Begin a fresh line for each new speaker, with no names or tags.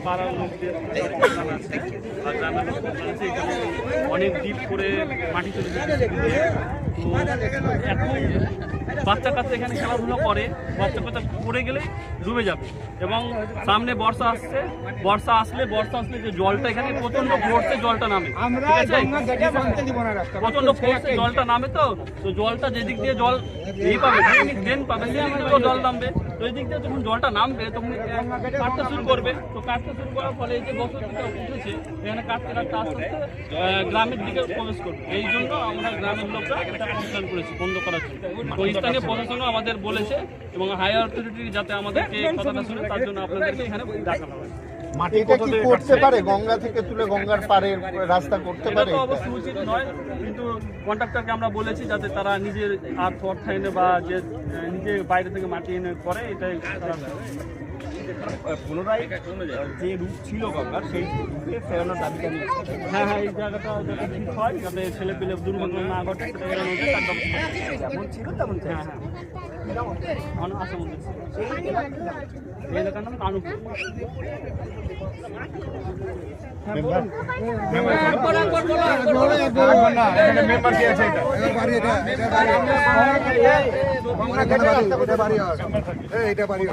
পাড়ার লোকদের জানা আছে আর গ্রামের লোক জানাচ্ছে এখানে অনেক ডিপ করে মাটি চলে যাচ্ছে। তো এখন বাচ্চা কাচ্চা এখানে খেলাধুলো করে, বাচ্চা কাচ্চা পড়ে গেলে ডুবে যাবে। এবং সামনে বর্ষা আসছে, বর্ষা আসলে যে জলটা এখানে প্রচন্ড ফোর্সে জলটা নামে, প্রচন্ড ফোর্সে জলটা নামে। তো জলটা যেদিক দিয়ে জল এই পাবে ড্রেন পাবে সেদিক দিয়েও জল নামবে। তো এই দিক দিয়ে যখন জলটা নামবে তখন কাটতে শুরু করবে। তো কাটতে শুরু করার ফলে এই যে বসতিটা উঠেছে এখানে কাটতে কাটতে আস্তে আস্তে গ্রামের দিকে প্রবেশ করবে। এই জন্য আমরা গ্রামের লোকরা এটা কমপ্লেন করেছি বন্ধ করার জন্য। তো স্থানীয় প্রশাসনও আমাদের বলেছে এবং হায়ার অথরিটি যাতে আমাদেরকে কথাটা শুনে তার জন্য আপনাদেরকে এখানে ডাকা হবে।
এটা কি করতে পারে? গঙ্গা থেকে তুলে গঙ্গার পাড়ের রাস্তা করতে পারে?
অবশ্যই উচিত নয়, কিন্তু কন্ট্রাক্টরকে আমরা বলেছি যাতে তারা নিজের অর্থায়নে বা যে নিজে বাইরে থেকে মাটি এনে করে, এটাই
পুনরায় যে রূপ ছিল গঙ্গার সেই রূপে ফেরানোর দাবিটা নিয়েছে।
হ্যাঁ, এই জায়গাটা যাতে ঠিক হয়, যাতে ছেলে পেলে দুর্ঘটনা না ঘটে সেটা এড়ানো যায় তার ব্যবস্থা।
যেমন ছিল তেমন
হ্যাঁ, আশা মন্দির এই এলাকার নাম কানুপুর।
এটা বাড়ি